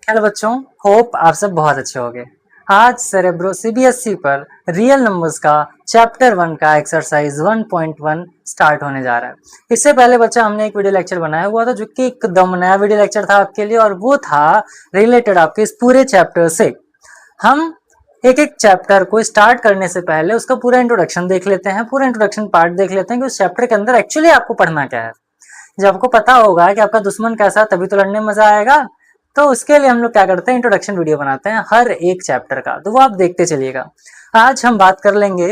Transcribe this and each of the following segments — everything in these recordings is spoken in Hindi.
हेलो बच्चों, होप आप सब बहुत अच्छे होंगे। आज सेरेब्रो सीबीएसई पर रियल नंबर्स का चैप्टर 1 का एक्सरसाइज 1.1 स्टार्ट होने जा रहा है। इससे पहले बच्चा हमने एक वीडियो लेक्चर बनाया हुआ था जो कि एकदम नया वीडियो लेक्चर था आपके लिए, और वो था रिलेटेड आपके इस पूरे चैप्टर से। हम एक एक चैप्टर को स्टार्ट करने से पहले उसका पूरा इंट्रोडक्शन देख लेते हैं, पूरा इंट्रोडक्शन पार्ट देख लेते हैं कि उस चैप्टर के अंदर एक्चुअली आपको पढ़ना क्या है। जब आपको पता होगा कि आपका दुश्मन कैसा है तभी तो लड़ने में मजा आएगा। तो उसके लिए हम लोग क्या करते हैं, इंट्रोडक्शन वीडियो बनाते हैं हर एक चैप्टर का, तो वो आप देखते चलिएगा। आज हम बात कर लेंगे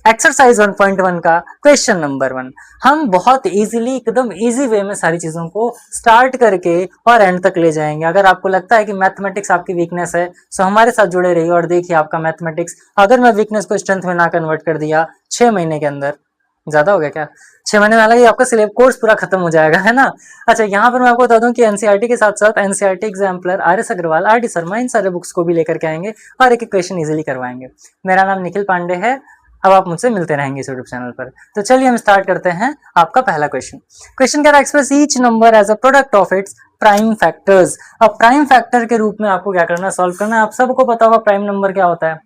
एक्सरसाइज 1.1 का क्वेश्चन नंबर 1। हम बहुत इजीली, एकदम इजी वे में सारी चीजों को स्टार्ट करके और एंड तक ले जाएंगे। अगर आपको लगता है कि मैथमेटिक्स आपकी वीकनेस है तो हमारे साथ जुड़े रहिए और देखिए आपका मैथमेटिक्स, अगर मैं वीकनेस को स्ट्रेंथ में ना कन्वर्ट कर दिया 6 महीने के अंदर, ज्यादा हो गया क्या, 6 महीने में हालांकि आपका सिलेबस कोर्स पूरा खत्म हो जाएगा, है ना। अच्छा, यहाँ पर मैं आपको बता दूं कि एनसीईआरटी के साथ साथ NCERT exemplar R S Agarwal, R D Sharma, इन सारे बुक्स को भी लेकर के आएंगे और एक एक क्वेश्चन इजीली करवाएंगे। मेरा नाम निखिल पांडे है। अब आप मुझसे मिलते रहेंगे इस यूट्यूब चैनल पर। तो चलिए हम स्टार्ट करते हैं। आपका पहला क्वेश्चन क्वेश्चन कह रहा है express each number as a product of its prime factors. अब प्राइम फैक्टर के रूप में आपको क्या करना है, सॉल्व करना है। आप सबको पता होगा प्राइम नंबर क्या होता है,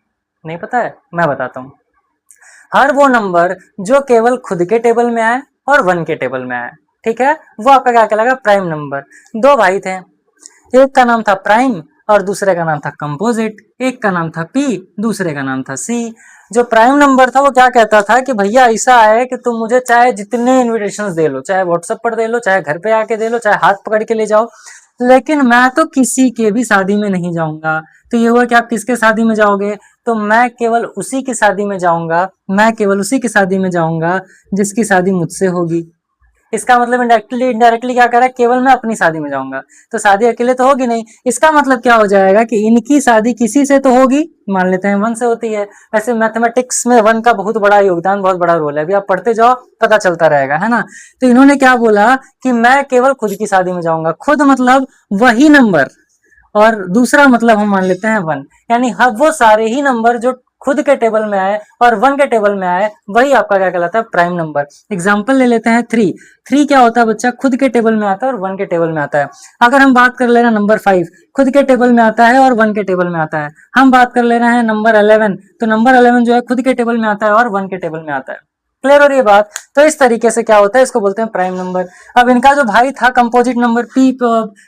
नहीं पता है मैं बताता हूँ। हर वो नंबर जो केवल खुद के टेबल में आए और 1 के टेबल में आए, ठीक है, वो आपका क्या कहलाएगा, प्राइम नंबर। दो भाई थे, एक का नाम था प्राइम और दूसरे का नाम था कंपोजिट। एक का नाम था पी, दूसरे का नाम था सी। जो प्राइम नंबर था वो क्या कहता था कि भैया ऐसा है कि तुम मुझे चाहे जितने इन्विटेशंस दे लो, चाहे व्हाट्सएप पर दे लो, चाहे घर पे आके दे लो, चाहे हाथ पकड़ के ले जाओ, लेकिन मैं तो किसी के भी शादी में नहीं जाऊंगा। तो ये हुआ कि आप किसके शादी में जाओगे, तो मैं केवल उसी की शादी में जाऊंगा, मैं केवल उसी की शादी में जाऊंगा जिसकी शादी मुझसे होगी। इसका मतलब इनडायरेक्टली क्या कर रहा है, केवल मैं अपनी शादी में जाऊंगा, तो शादी अकेले तो होगी नहीं। इसका मतलब क्या हो जाएगा कि इनकी शादी किसी से तो होगी, मान लेते हैं 1 से होती है। वैसे मैथमेटिक्स में 1 का बहुत बड़ा योगदान, बहुत बड़ा रोल है, अभी आप पढ़ते जाओ पता चलता रहेगा, है ना। तो इन्होंने क्या बोला कि मैं केवल खुद की शादी में जाऊंगा। खुद मतलब वही नंबर, और दूसरा मतलब हम मान लेते हैं 1, यानी वो सारे ही नंबर जो खुद के टेबल में आए और 1 के टेबल में आए, वही आपका क्या कहलाता है, प्राइम नंबर। एग्जाम्पल ले लेते हैं 3। 3 क्या होता है बच्चा, खुद के टेबल में आता है और 1 के टेबल में आता है। अगर हम बात कर ले रहे हैं नंबर 5, खुद के टेबल में आता है और 1 के टेबल में आता है। हम बात कर ले रहे हैं नंबर 11, तो नंबर 11 जो है खुद के टेबल में आता है और 1 के टेबल में आता है। क्लियर हो रही है बात। तो इस तरीके से क्या होता है, इसको बोलते हैं प्राइम नंबर। अब इनका जो भाई था composite number P,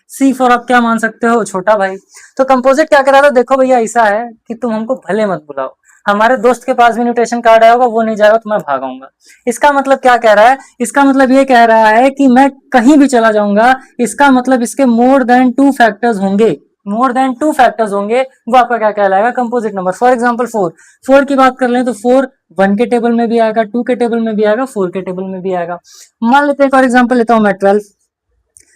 C for आप क्या मान सकते हो, छोटा भाई। तो कंपोजिट क्या कह रहा था, देखो भैया ऐसा है कि तुम हमको भले मत बुलाओ, हमारे दोस्त के पास भी इन्विटेशन कार्ड आया होगा, वो नहीं जाएगा तो मैं भागाऊंगा। इसका मतलब क्या कह रहा है, इसका मतलब ये कह रहा है कि मैं कहीं भी चला जाऊंगा। इसका मतलब इसके मोर देन 2 फैक्टर्स होंगे, मोर देन 2 फैक्टर्स होंगे, वो आपका क्या कहलाएगा, कंपोजिट नंबर। फॉर एग्जांपल 4, 4 की बात कर लें तो 4 1 के टेबल में भी आएगा, 2 के टेबल में भी आएगा, 4 के टेबल में भी आएगा। मान लेते हैं फॉर एग्जांपल लेता हूं मैं 12,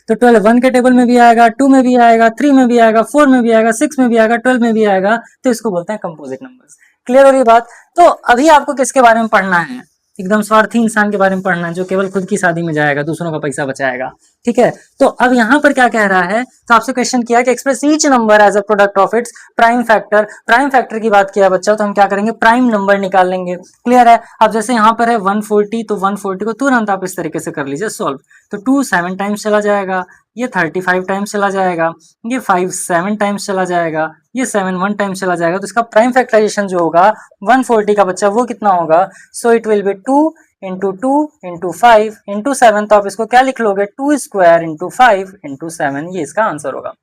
तो 12 1 के टेबल में भी आएगा, 2 में भी आएगा, 3 में भी आएगा, 4 में भी आएगा, 6 में भी आएगा, 12 में भी आएगा। तो इसको बोलते हैं कंपोजिट नंबर्स। क्लियर हो रही बात। तो अभी आपको किसके बारे में पढ़ना है, एकदम स्वार्थी इंसान के बारे में पढ़ना है जो केवल खुद की शादी में जाएगा, दूसरों का पैसा बचाएगा, ठीक है। तो अब यहाँ पर क्या कह रहा है, तो आपसे क्वेश्चन किया कि express each number as a product of its prime factor. Prime factor की बात किया बच्चा, तो हम क्या करेंगे, प्राइम नंबर निकाल लेंगे। क्लियर है। अब जैसे यहाँ पर है 140, तो 140 को तुरंत आप इस तरीके से कर लीजिए सॉल्व। तो 2 7 टाइम्स चला जाएगा, ये 35 टाइम्स चला जाएगा, ये 5 7 टाइम्स चला जाएगा, ये 7 1 टाइम्स चला जाएगा। तो इसका प्राइम फैक्टराइजेशन जो होगा 140 का बच्चा वो कितना होगा, so it will be 2 into 2 into 5 into 7। तो आप इसको क्या लिख लोगे, 2 स्क्वायर इंटू 5 इंटू 7, ये इसका आंसर होगा।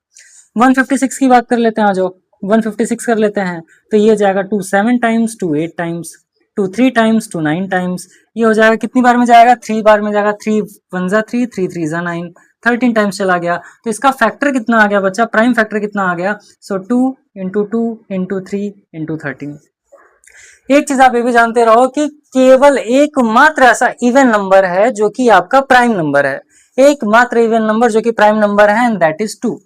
156 की बात कर लेते हैं, आ जाओ 156 कर लेते हैं। तो ये जाएगा 2 7 टाइम्स, 2 8 टाइम्स, 2 3 टाइम्स, 2 9 टाइम्स। ये हो जाएगा कितनी बार में जाएगा, 3 बार में जाएगा। 3 1 जा 3, 3 3 जा 9, 13 टाइम्स चला गया। तो इसका फैक्टर कितना आ गया बच्चा, प्राइम फैक्टर कितना आ गया, सो 2 इंटू 2 इंटू 3 इंटू 13। एक चीज आप ये भी जानते रहो कि केवल एकमात्र ऐसा इवन नंबर है जो कि आपका प्राइम नंबर है। एकमात्र इवन नंबर जो कि प्राइम नंबर है, एंड दैट इज 2।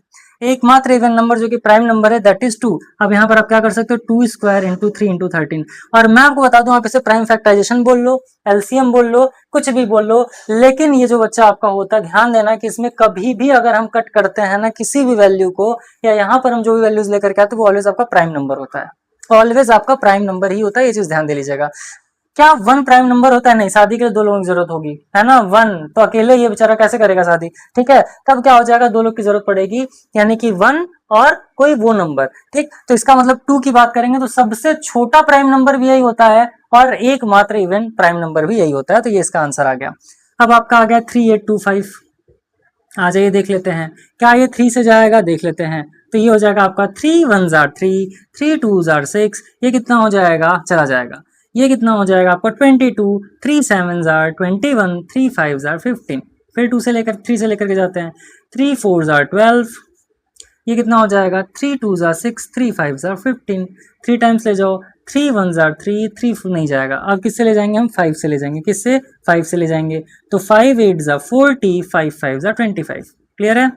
एकमात्र इवन नंबर जो कि प्राइम नंबर है, दैट इज 2। अब यहाँ पर आप क्या कर सकते हो, 2 स्क्वायर इंटू 3 इंटू 13। और मैं आपको बता दूं, आप इसे प्राइम फैक्टराइजेशन बोल लो, एलसीएम बोल लो, कुछ भी बोल लो, लेकिन ये जो बच्चा आपका होता है, ध्यान देना कि इसमें कभी भी अगर हम कट करते हैं ना किसी भी वैल्यू को, या यहाँ पर हम जो भी वैल्यूज लेकर के आते हैं, वो ऑलवेज आपका प्राइम नंबर होता है, ऑलवेज आपका प्राइम नंबर ही होता है। ये चीज ध्यान दे लीजिएगा। क्या वन प्राइम नंबर होता है? नहीं, शादी के लिए दो लोगों की जरूरत होगी, है ना। वन तो अकेले ये बेचारा कैसे करेगा शादी, ठीक है। तब क्या हो जाएगा, दो लोग की जरूरत पड़ेगी, यानी कि वन और कोई वो नंबर, ठीक। तो इसका मतलब टू की बात करेंगे तो सबसे छोटा प्राइम नंबर भी यही होता है और एकमात्र इवन प्राइम नंबर भी यही होता है। तो ये इसका आंसर आ गया। अब आपका आ गया 3825। आ जाइए देख लेते हैं, क्या ये 3 से जाएगा, देख लेते हैं। तो ये हो जाएगा आपका 3 1 जार 3, 3 2 जार 6, ये कितना हो जाएगा, चला जाएगा। ये कितना हो जाएगा आपका 22, 3 7 जार 21, 3 5 जार 15। फिर 2 से लेकर 3 से लेकर के जाते हैं, 3 4 जार 12, ये कितना हो जाएगा 3 2 जार 6, 3 5 जार 15। 3 टाइम्स ले जाओ, 3 1 जार 3, 3 नहीं जाएगा। अब किससे ले जाएंगे हम, 5 से ले जाएंगे। किससे, 5 से ले जाएंगे। तो 5 8 जार 40, 5 5 जार 25। क्लियर है।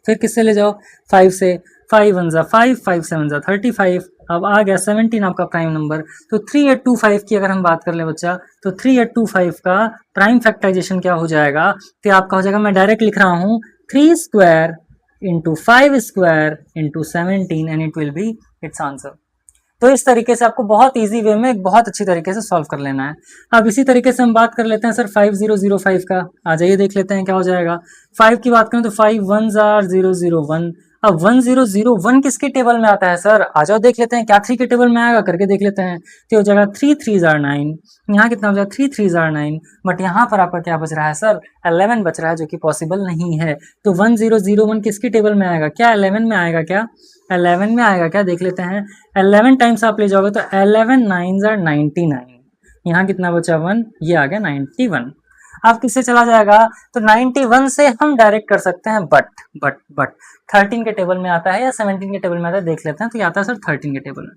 फिर किससे ले जाओ, 5 से, 5 1 जार 5, 5 7 जार 35। अब आ गया 17 आपका प्राइम नंबर। तो 3825 की अगर हम बात कर ले बच्चा, तो 3825 का प्राइम फैक्टराइजेशन क्या हो जाएगा, तो आपका हो जाएगा, मैं डायरेक्ट लिख रहा हूँ, 3 square into 5 square into 17 and it will be it's answer. तो इस तरीके से आपको बहुत इजी वे में बहुत अच्छी तरीके से सॉल्व कर लेना है। अब इसी तरीके से हम बात कर लेते हैं सर 5005 का। आ जाइए देख लेते हैं क्या हो जाएगा। 5 की बात करें तो 5 1 जार 001। अब 1001 किसके टेबल में आता है सर, आ जाओ देख लेते हैं, क्या 3 के टेबल में आएगा, करके देख लेते हैं। तो हो जाएगा 3 3 जार 9, यहाँ कितना हो जाएगा 3 3 जार 9, बट यहाँ पर आपका क्या बच रहा है सर, 11 बच रहा है, जो कि पॉसिबल नहीं है। तो 1001 किसके टेबल में आएगा, क्या 11 में आएगा, क्या 11 में आएगा, क्या देख लेते हैं। 11 टाइम्स आप ले जाओगे तो 11 9 जार 99, यहाँ कितना बचा 1, ये आ गया 91। अब किससे चला जाएगा, तो 91 से हम डायरेक्ट कर सकते हैं, बट 13 के टेबल में आता है या 17 के टेबल में आता है, देख लेते हैं। तो ये आता है सर 13 के टेबल में,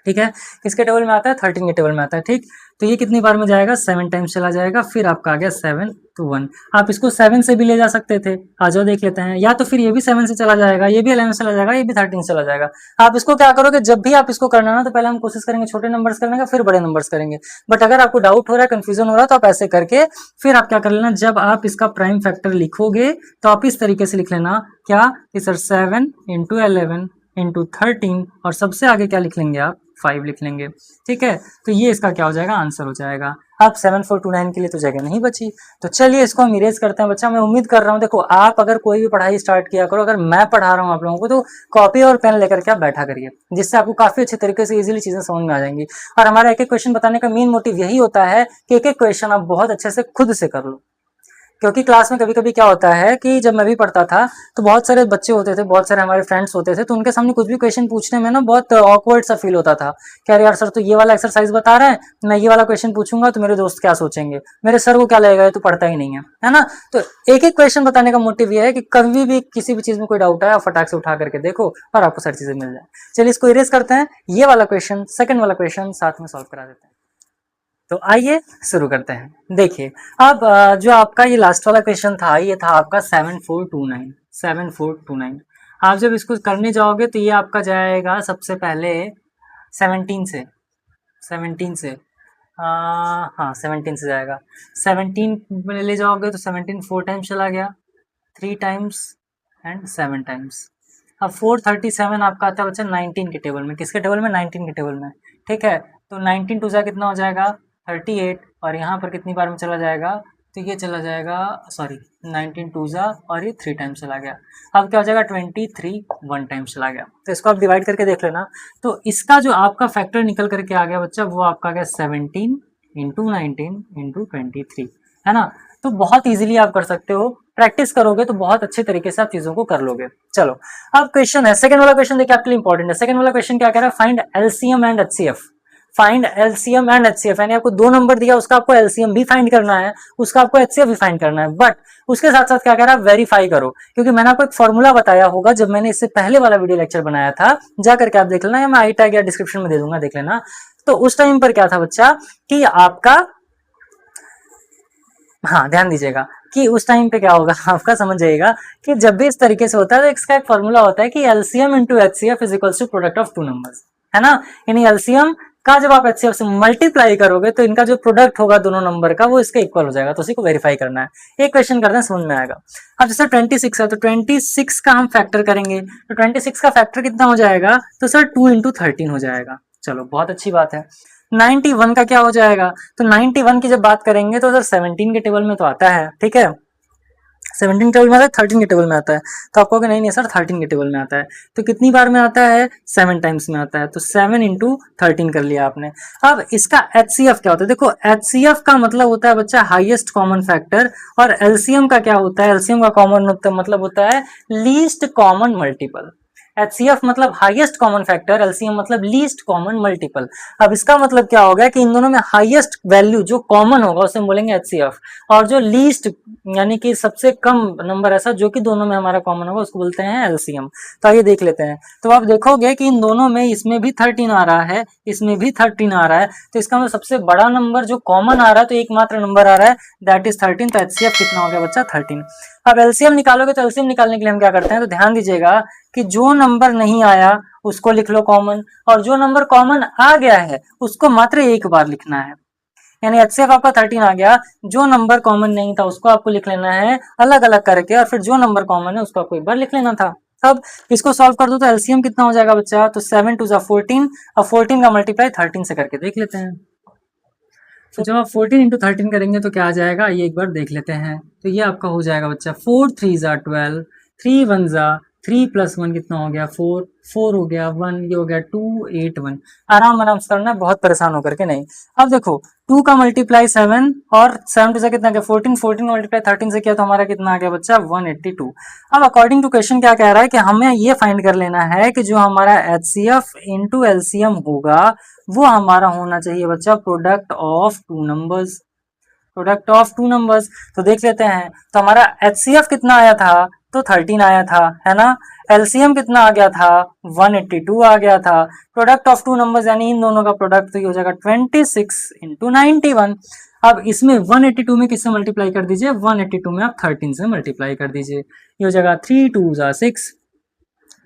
ठीक है। किसके टेबल में आता है, 13 के टेबल में आता है, ठीक। तो ये कितनी बार में जाएगा, 7 टाइम्स चला जाएगा। फिर आपका आ गया 7 to 1। आप इसको 7 से भी ले जा सकते थे, आ जाओ देख लेते हैं। या तो फिर ये भी 7 से चला जाएगा, ये भी 11 से चला जाएगा, ये भी 13 से चला जाएगा। आप इसको क्या करोगे, जब भी आप इसको करना ना, तो पहले हम कोशिश करेंगे छोटे नंबर्स करने का, फिर बड़े नंबर्स करेंगे। बट अगर आपको डाउट हो रहा है, कंफ्यूजन हो रहा है, तो आप ऐसे करके फिर आप क्या कर लेना, जब आप इसका प्राइम फैक्टर लिखोगे तो आप इस तरीके से लिख लेना, क्या कि सर 7 इंटू 11 इंटू 13, और सबसे आगे क्या लिख लेंगे आप, 5 लिख लेंगे, ठीक है। तो ये इसका क्या हो जाएगा, आंसर हो जाएगा। अब 7429 के लिए तो जगह नहीं बची, तो चलिए इसको हम इरेज करते हैं। बच्चा मैं उम्मीद कर रहा हूँ, देखो आप अगर कोई भी पढ़ाई स्टार्ट किया करो, अगर मैं पढ़ा रहा हूँ आप लोगों को, तो कॉपी और पेन लेकर के आप बैठा करिए, जिससे आपको काफी अच्छे तरीके से इजीली चीजें समझ में आ जाएंगी। और हमारा एक एक क्वेश्चन बताने का मेन मोटिव यही होता है कि एक एक क्वेश्चन आप बहुत अच्छे से खुद से कर लो। क्योंकि क्लास में कभी कभी क्या होता है कि जब मैं भी पढ़ता था तो बहुत सारे बच्चे होते थे, बहुत सारे हमारे फ्रेंड्स होते थे, तो उनके सामने कुछ भी क्वेश्चन पूछने में ना बहुत ऑकवर्ड सा फील होता था। क्या यार सर तो ये वाला एक्सरसाइज बता रहे हैं, मैं ये वाला क्वेश्चन पूछूंगा तो मेरे दोस्त क्या सोचेंगे, मेरे सर को क्या लगेगा, ये तो पढ़ता ही नहीं है ना। तो एक एक क्वेश्चन बताने का मोटिव ये है कि कभी भी किसी भी चीज में कोई डाउट है आप फटाक से उठा करके देखो और आपको सारी चीजें मिल जाए। चलिए इसको इरेज करते हैं, ये वाला क्वेश्चन सेकंड वाला क्वेश्चन साथ में सॉल्व करा देते हैं। तो आइए शुरू करते हैं। देखिए अब जो आपका ये लास्ट वाला क्वेश्चन था, ये था आपका 7429। आप जब इसको करने जाओगे तो ये आपका जाएगा सबसे पहले 17 से, हाँ 17 से जाएगा। 17 में ले जाओगे तो 17 4 टाइम्स चला गया, 3 टाइम्स एंड 7 टाइम्स। अब 437 आपका आता है बच्चा 19 के टेबल में, किसके टेबल में, 19 के टेबल में, ठीक है। तो 19 टू जा कितना हो जाएगा 38, और यहाँ पर कितनी बार में चला जाएगा, तो ये चला जाएगा, सॉरी 19 टू जा और ये 3 टाइम्स चला गया। अब क्या हो जाएगा 23 1 टाइम्स चला गया। तो इसको आप डिवाइड करके देख लेना। तो इसका जो आपका फैक्टर निकल करके आ गया बच्चा, वो आपका आ गया 17 इंटू 19 इंटू 23, है ना। तो बहुत इजीली आप कर सकते हो, प्रैक्टिस करोगे तो बहुत अच्छे तरीके से आप चीजों को कर लोगे। चलो अब क्वेश्चन है, सेकंड वाला क्वेश्चन देखिए आपके लिए इंपॉर्टेंट है। सेकंड वाला क्वेश्चन क्या कह रहा है, find LCM and HCF. Find LCM and HCF, यानी आपको 2 नंबर दिया, उसका आपको एलसीएम भी फाइंड करना है, उसका आपको एचसीएफ भी फाइंड करना है। बट उसके साथ साथ क्या कह रहा है, वेरीफाई करो। क्योंकि मैंने आपको एक फॉर्मूला बताया होगा जब मैंने इससे पहले वाला वीडियो लेक्चर बनाया था, जा करके आप देख लेना, या मैं आई टैग या डिस्क्रिप्शन में दे दूंगा, देख लेना। तो उस टाइम पर क्या था बच्चा कि आपका, हाँ ध्यान दीजिएगा कि उस टाइम पे क्या होगा, आपका समझ जाइएगा कि जब भी इस तरीके से होता है तो इसका एक फॉर्मूला होता है कि LCM into HCF is equals to product of 2 numbers, है ना। यानी एलसीएम का जब आप एचसीएफ से मल्टीप्लाई करोगे तो इनका जो प्रोडक्ट होगा दोनों नंबर का वो इसके इक्वल हो जाएगा। तो उसी को वेरीफाई करना है। एक क्वेश्चन करते हैं, समझ में आएगा। अब जैसे 26 है तो 26 का हम फैक्टर करेंगे, तो 26 का फैक्टर कितना हो जाएगा, तो सर 2 इंटू 13 हो जाएगा। चलो बहुत अच्छी बात है। 91 का क्या हो जाएगा, तो 91 की जब बात करेंगे तो सर 17 के टेबल में तो आता है, ठीक है, 17 के टेबल में आता है, 13 के टेबल में आता है, तो आप कहोगे नहीं नहीं सर 13 के टेबल में आता है, तो कितनी बार में आता है, 7 टाइम्स में आता है, तो 7 इंटू 13 कर लिया आपने। अब इसका HCF क्या होता है, देखो HCF का मतलब होता है बच्चा हाईएस्ट कॉमन फैक्टर, और LCM का क्या होता है, LCM का कॉमन मतलब होता है लीस्ट कॉमन मल्टीपल। HCF मतलब हाईएस्ट कॉमन फैक्टर, LCM मतलब लीस्ट कॉमन मल्टीपल। अब इसका मतलब क्या हो गया कि इन दोनों में हाईएस्ट वैल्यू जो कॉमन होगा उसे हम बोलेंगे HCF, और जो लीस्ट यानी कि सबसे कम नंबर ऐसा जो कि दोनों में हमारा कॉमन होगा उसको बोलते हैं LCM। तो आइए देख लेते हैं। तो आप देखोगे कि इन दोनों में इसमें भी 13 आ रहा है, इसमें भी 13 आ रहा है, तो इसका मतलब सबसे बड़ा नंबर जो कॉमन आ रहा है तो एकमात्र नंबर आ रहा है, दैट इज 13। तो HCF कितना हो गया बच्चा, 13। अब LCM निकालोगे तो LCM निकालने के लिए हम क्या करते हैं, तो ध्यान दीजिएगा कि जो नंबर नहीं आया उसको लिख लो कॉमन, और जो नंबर कॉमन आ गया है उसको मात्र एक बार लिखना है। यानी HCF आपका 13 आ गया, जो नंबर कॉमन नहीं था उसको आपको लिख लेना है अलग अलग करके, और फिर जो नंबर कॉमन है उसको आपको एक बार लिख लेना था। अब इसको सॉल्व कर दो तो LCM कितना हो जाएगा बच्चा, तो 7 2 14। अब 14 का मल्टीप्लाई 13 से करके देख लेते हैं। तो जब आप 14 इंटू 13 करेंगे तो क्या आ जाएगा, ये एक बार देख लेते हैं। तो ये आपका हो जाएगा बच्चा 4 3 ज़ा 12, 3 1 ज़ा 3 प्लस 1 कितना हो गया 4, 4 हो गया 1, ये हो गया 2 8 1। आराम आराम से करना, बहुत परेशान होकर के नहीं। अब देखो 2 का मल्टीप्लाई 7, और 7 टू से कितना गया 14, 14 मल्टीप्लाई 13 से किया तो हमारा कितना आ गया बच्चा 182। अब अकॉर्डिंग टू क्वेश्चन क्या कह रहा है कि हमें ये फाइंड कर लेना है कि जो हमारा HCF इंटू LCM होगा वो हमारा होना चाहिए बच्चा product of two numbers, product of two numbers. तो देख लेते हैं, तो हमारा HCF कितना आया था, तो 13 आया था, है ना। LCM कितना आ गया था, 182 आ गया था। प्रोडक्ट ऑफ टू नंबर्स यानी इन दोनों का प्रोडक्ट तो ये हो जाएगा 26 इंटू 91। अब इसमें 182 में किससे मल्टीप्लाई कर दीजिए, 182 में आप 13 से मल्टीप्लाई कर दीजिए, ये हो जाएगा 3 2 ज़ा 6,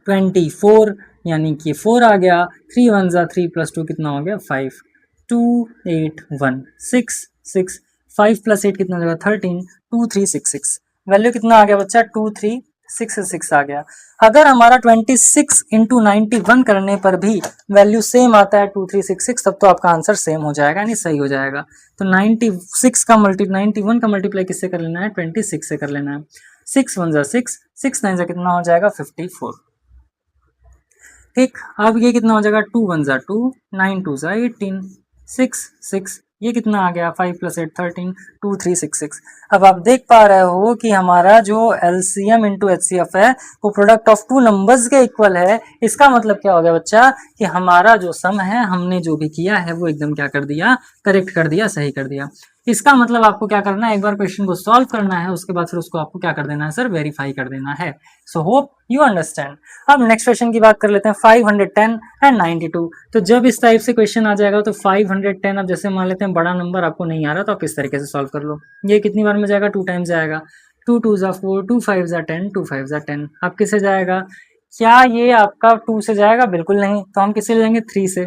24 यानी कि 4 आ गया, 3 1 ज़ा 3 प्लस 2 कितना हो गया 5, 2 8 1 6 6, 5 प्लस 8 कितना हो जाएगा 13, 2 3 6 6। वैल्यू कितना आ गया बच्चा 2 3 6 6 आ गया। अगर हमारा 26 इंटू 91 करने पर भी वैल्यू सेम आता है 2 3 6 6, तब तो आपका आंसर सेम हो जाएगा, यानी सही हो जाएगा। तो 91 का मल्टीप्लाई किससे कर लेना है, 26 से कर लेना है। 6 1 ज़ा 6, 6 9 ज़ा कितना हो जाएगा 54। ठीक, अब ये कितना हो जाएगा 2 1 ज़ा 2, 9 2 ज़ा 18, 6 6, ये कितना आ गया 5 प्लस 8 13, 2 3 6 6। अब आप देख पा रहे हो कि हमारा जो LCM इंटू HCF है वो प्रोडक्ट ऑफ टू नंबर्स के इक्वल है। इसका मतलब क्या हो गया बच्चा कि हमारा जो सम है हमने जो भी किया है वो एकदम क्या कर दिया, करेक्ट कर दिया, सही कर दिया। इसका मतलब आपको क्या करना है, एक बार क्वेश्चन को सॉल्व करना है, उसके बाद फिर उसको आपको क्या कर देना है सर, वेरीफाई कर देना है। So hope you understand. अब नेक्स्ट क्वेश्चन की बात कर लेते हैं, 510 एंड 92। तो जब इस टाइप से क्वेश्चन आ जाएगा तो 510, अब जैसे मान लेते हैं बड़ा नंबर आपको नहीं आ रहा तो आप इस तरीके से सॉल्व कर लो। ये कितनी बार में जाएगा, 2 टाइम्स जाएगा, 2 2 ज़ा 4, 2 5 ज़ा 10, 2 5 ज़ा 10। अब किससे जाएगा, क्या ये आपका 2 से जाएगा, बिल्कुल नहीं, तो हम किससे ले जाएंगे 3 से।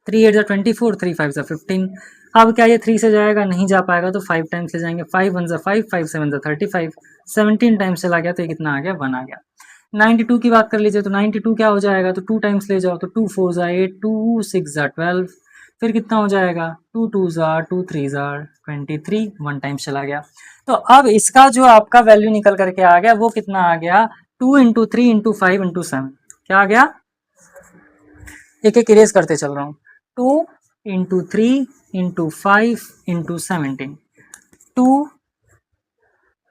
3 8 ज़ा 24, 3 5 ज़ा 15। अब क्या ये 3 से जाएगा, नहीं जा पाएगा, तो 5 टाइम्स ले जाएंगे, 5 1 ज़ा 5, 5 7 ज़ा 35, 17 टाइम्स चला गया तो ये कितना आ गया 1 आ गया। 92 की बात कर लीजिए, तो 92 क्या हो जाएगा, तो 2 टाइम्स ले जाओ, तो 2 4 ज़ा 8, 2 6 ज़ा 12, फिर कितना हो जाएगा 2 2 ज़ा 2 3 ज़ा 23, 1 टाइम्स चला गया। तो अब इसका जो आपका वैल्यू निकल करके आ गया वो कितना आ गया, 2 इंटू 3 इंटू 5 इंटू 7, क्या आ गया, एक एक इरेज करते चल रहा हूँ, 2 into 3 into 5 into 17, 2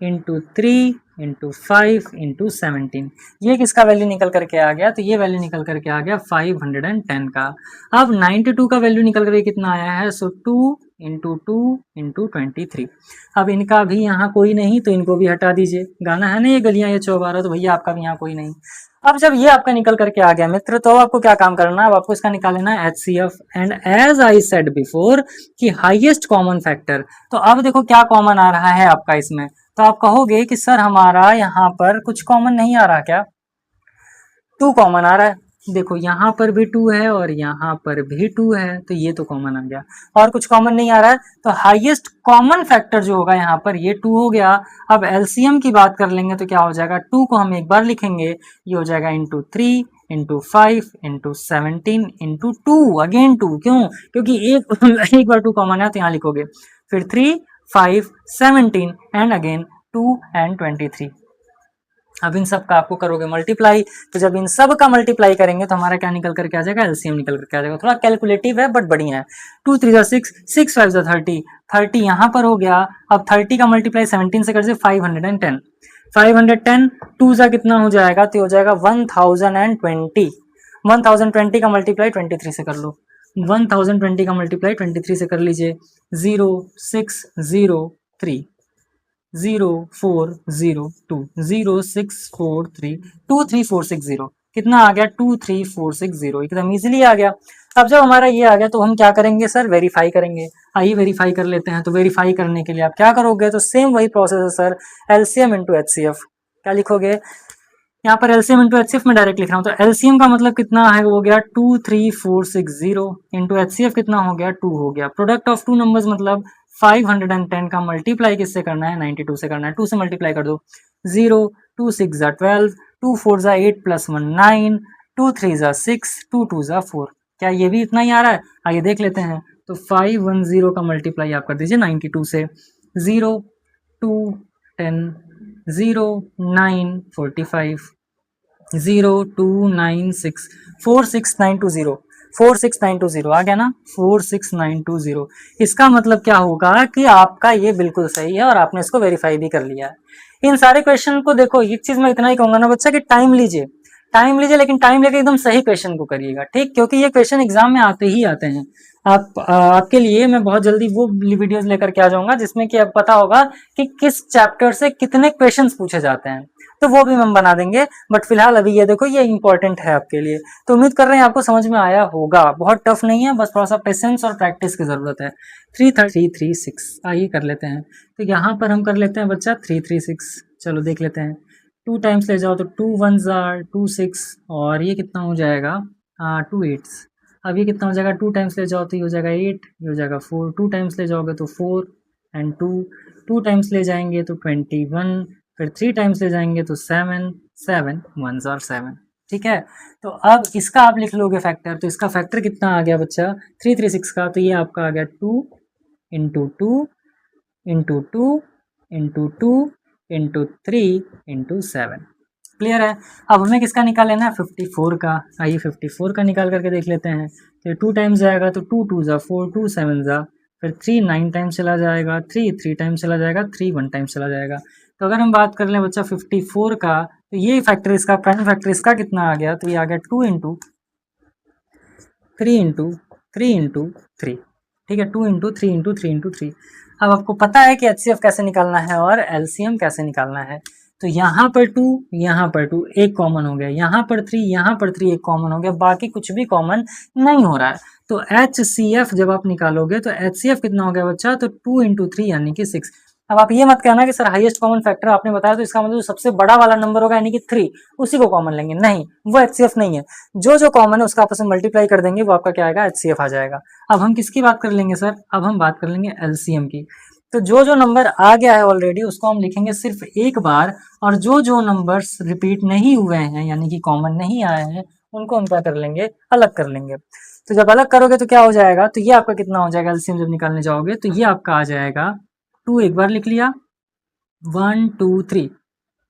into 3 into 5 into 17, ये किसका वैल्यू निकल करके आ गया, तो ये वैल्यू निकल करके आ गया 510 का। अब 92 का वैल्यू निकल करके कितना आया है, सो 2 इंटू 2 इंटू 23। अब इनका भी यहाँ कोई नहीं तो इनको भी हटा दीजिए, गाना है ना ये गलियां ये चौबारा, तो भैया आपका भी यहाँ कोई नहीं। अब जब ये आपका निकल करके आ गया मित्र, तो आपको क्या काम करना है, अब आपको इसका निकाल लेना है HCF, and as I said before कि हाईएस्ट कॉमन फैक्टर। तो अब देखो क्या कॉमन आ रहा है आपका इसमें, तो आप कहोगे कि सर हमारा यहाँ पर कुछ कॉमन नहीं आ रहा क्या, 2 कॉमन आ रहा है, देखो यहाँ पर भी 2 है और यहाँ पर भी 2 है, तो ये तो कॉमन आ गया, और कुछ कॉमन नहीं आ रहा है, तो हाईएस्ट कॉमन फैक्टर जो होगा यहाँ पर ये 2 हो गया। अब LCM की बात कर लेंगे तो क्या हो जाएगा, 2 को हम एक बार लिखेंगे, ये हो जाएगा into 3 into 5 into 17 into 2, again 2, क्यों? क्योंकि एक बार 2 कॉमन है तो यहाँ लिखोगे, फिर 3 5 17 एंड अगेन 2 एंड 23। अब इन सब का आपको करोगे मल्टीप्लाई, तो जब इन सब का मल्टीप्लाई करेंगे तो हमारा क्या निकल करके आ जाएगा, एलसीएम निकल करके आ जाएगा। थोड़ा कैलकुलेटिव है बट बढ़िया है। 2 3 जा 6, 6 5 जा 30, 30 यहाँ पर हो गया। अब 30 का मल्टीप्लाई 17 से कर से 510, 510 2 जा कितना हो जाएगा, तो हो जाएगा 1020, 1020 का मल्टीप्लाई 23 से कर लो, 1020 का मल्टीप्लाई 23 से कर लीजिए, 0603 0402 0643 23460, कितना आ गया 23460, एकदम इजीली आ गया। अब जब हमारा ये आ गया तो हम क्या करेंगे सर, वेरीफाई करेंगे। आइए वेरीफाई कर लेते हैं। तो वेरीफाई करने के लिए आप क्या करोगे, तो सेम वही प्रोसेस है सर, एलसीएम इंटू एचसीएफ। क्या लिखोगे, यहाँ पर एलसीएम इंटू एचसीएफ में डायरेक्ट लिख रहा हूँ, तो एलसीएम का मतलब कितना है, वो हो गया 23460 इंटू एचसीएफ कितना हो गया 2 हो गया। प्रोडक्ट ऑफ टू नंबर्स मतलब 510 का मल्टीप्लाई किससे करना है, 92 से करना है। 2 से मल्टीप्लाई कर दो, 0 2 6 जा 12, 2 4 जा 8 प्लस 1 9, 2 3 जा 6, 2 2 जा 4। क्या ये भी इतना ही आ रहा है, आइए देख लेते हैं। तो 510 का मल्टीप्लाई आप कर दीजिए 92 से, 0 2 10 0 9 45 0 2 9 6 46920, 46920 आ गया ना, 46920। इसका मतलब क्या होगा कि आपका ये बिल्कुल सही है और आपने इसको वेरीफाई भी कर लिया है। इन सारे क्वेश्चन को देखो, एक चीज मैं इतना ही कहूंगा ना बच्चा कि टाइम लीजिए, टाइम लीजिए, लेकिन टाइम लेके एकदम सही क्वेश्चन को करिएगा, ठीक? क्योंकि ये क्वेश्चन एग्जाम में आते ही आते हैं। आपके लिए मैं बहुत जल्दी वो वीडियोस लेकर के आ जाऊंगा जिसमें कि अब पता होगा कि किस चैप्टर से कितने क्वेश्चंस पूछे जाते हैं, तो वो भी हम बना देंगे। बट फिलहाल अभी ये देखो, ये इंपॉर्टेंट है आपके लिए। तो उम्मीद कर रहे हैं आपको समझ में आया होगा। बहुत टफ नहीं है, बस थोड़ा सा पेशेंस और प्रैक्टिस की जरूरत है। 336 आइए कर लेते हैं। तो यहाँ पर हम कर लेते हैं बच्चा 336, चलो देख लेते हैं। 2 टाइम्स ले जाओ तो 2 1 2 6, और ये कितना हो जाएगा 2 8। अब ये कितना हो जाएगा, 2 टाइम्स ले जाओ तो ये हो जाएगा 8, ये हो जाएगा 4, 2 टाइम्स ले जाओगे तो 4 एंड 2, 2 टाइम्स ले जाएंगे तो 21, फिर 3 टाइम्स ले जाएंगे तो 7, 7 1 और 7, ठीक है। तो अब इसका आप लिख लोगे फैक्टर, तो इसका फैक्टर कितना आ गया बच्चा 336 का, तो ये आपका आ गया 2 into 2 into 2 into 2 into 3 into 7। Clear है। अब हमें किसका निकाल लेना है, 54 का। आइए 54 का निकाल करके देख लेते हैं। तो 2 टाइम्स जाएगा तो 2 2 जा 4, 2 7 जा, फिर 3 9 टाइम्स चला जाएगा, 3 3 टाइम्स चला जाएगा, 3 1 टाइम्स चला जाएगा। तो अगर हम बात कर लें बच्चा 54 का, तो ये फैक्टर इसका, प्राइम फैक्टर इसका कितना आ गया, तो ये आ गया 2 इंटू 3 इंटू 3 इंटू 3, ठीक है, 2 इंटू 3 इंटू 3 इंटू 3। अब आपको पता है कि एचसीएफ कैसे निकालना है और एलसीएम कैसे निकालना है। तो यहाँ पर 2, यहाँ पर 2 एक कॉमन हो गया, यहाँ पर 3, यहाँ पर 3 एक कॉमन हो गया, बाकी कुछ भी कॉमन नहीं हो रहा है। तो एचसीएफ जब आप निकालोगे तो एचसीएफ कितना हो गया बच्चा, तो 2 इंटू 3 यानी कि 6। अब आप ये मत कहना कि सर हाईएस्ट कॉमन फैक्टर आपने बताया तो इसका मतलब सबसे बड़ा वाला नंबर होगा यानी कि 3, उसी को कॉमन लेंगे, नहीं, वो एचसीएफ नहीं है। जो जो कॉमन है उसका आपस में मल्टीप्लाई कर देंगे, वो आपका क्या आएगा, एचसीएफ आ जाएगा। अब हम किसकी बात कर लेंगे सर, अब हम बात कर लेंगे एलसीएम की। तो जो जो नंबर आ गया है ऑलरेडी उसको हम लिखेंगे सिर्फ एक बार, और जो जो नंबर्स रिपीट नहीं हुए हैं यानी कि कॉमन नहीं आए हैं उनको हम क्या कर लेंगे, अलग कर लेंगे। तो जब अलग करोगे तो क्या हो जाएगा, तो ये आपका कितना हो जाएगा, एलसीएम जब निकालने जाओगे तो ये आपका आ जाएगा 2 एक बार लिख लिया, 1 2 3,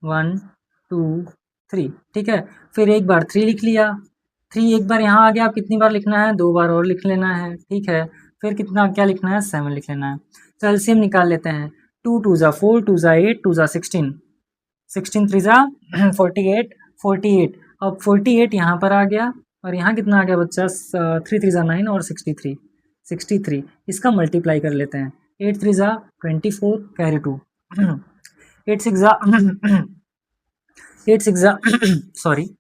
1 2 3, ठीक है। फिर एक बार 3 लिख लिया, 3 एक बार यहाँ आ गया, आप कितनी बार लिखना है, 2 बार और लिख लेना है, ठीक है। फिर कितना क्या लिखना है, 7 लिख लेना है। तो एलसीएम निकाल लेते हैं, 2 2 जा 4, 2 जा 8, 2 जा 16, 16 3 जा 48, 48। अब 48 यहाँ पर आ गया, और यहाँ कितना आ गया बच्चा, 3 3 जा 9 और 63, 63। इसका मल्टीप्लाई कर लेते हैं, 8 3 जा 24 कैरी 2, 8 6 जा 8 6 जा सॉरी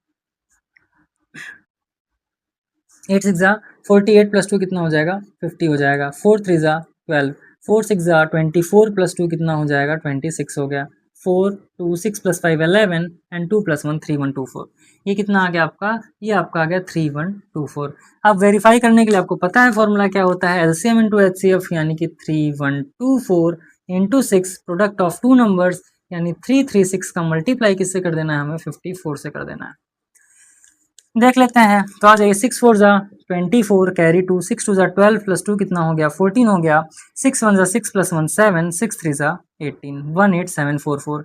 8 6 जा 48 प्लस 2 कितना हो जाएगा, 50 हो जाएगा। 4 3 जा 12, 4 6 जा 24 प्लस 2 कितना हो जाएगा, 26 हो गया। 4 2 6 प्लस 5 11 एंड 2 प्लस 1 3 1 2 4। ये कितना आ गया आपका, ये आपका आ गया 3 1 2 4। अब वेरीफाई करने के लिए आपको पता है फॉर्मूला क्या होता है, एलसीएम इंटू एचसीएफ यानी कि 3 1 2 4 into 6 product of two numbers यानी 3 3 6 का मल्टीप्लाई किससे कर देना है, हमें 54 से कर देना है। देख लेते हैं। तो आ जाइए, 6 4 जा 24 कैरी 2, 6 2 जा 12 प्लस 2 कितना हो गया 14 हो गया, 6 1 जा 6 प्लस 1 7, 6 3 जा 18, 18744।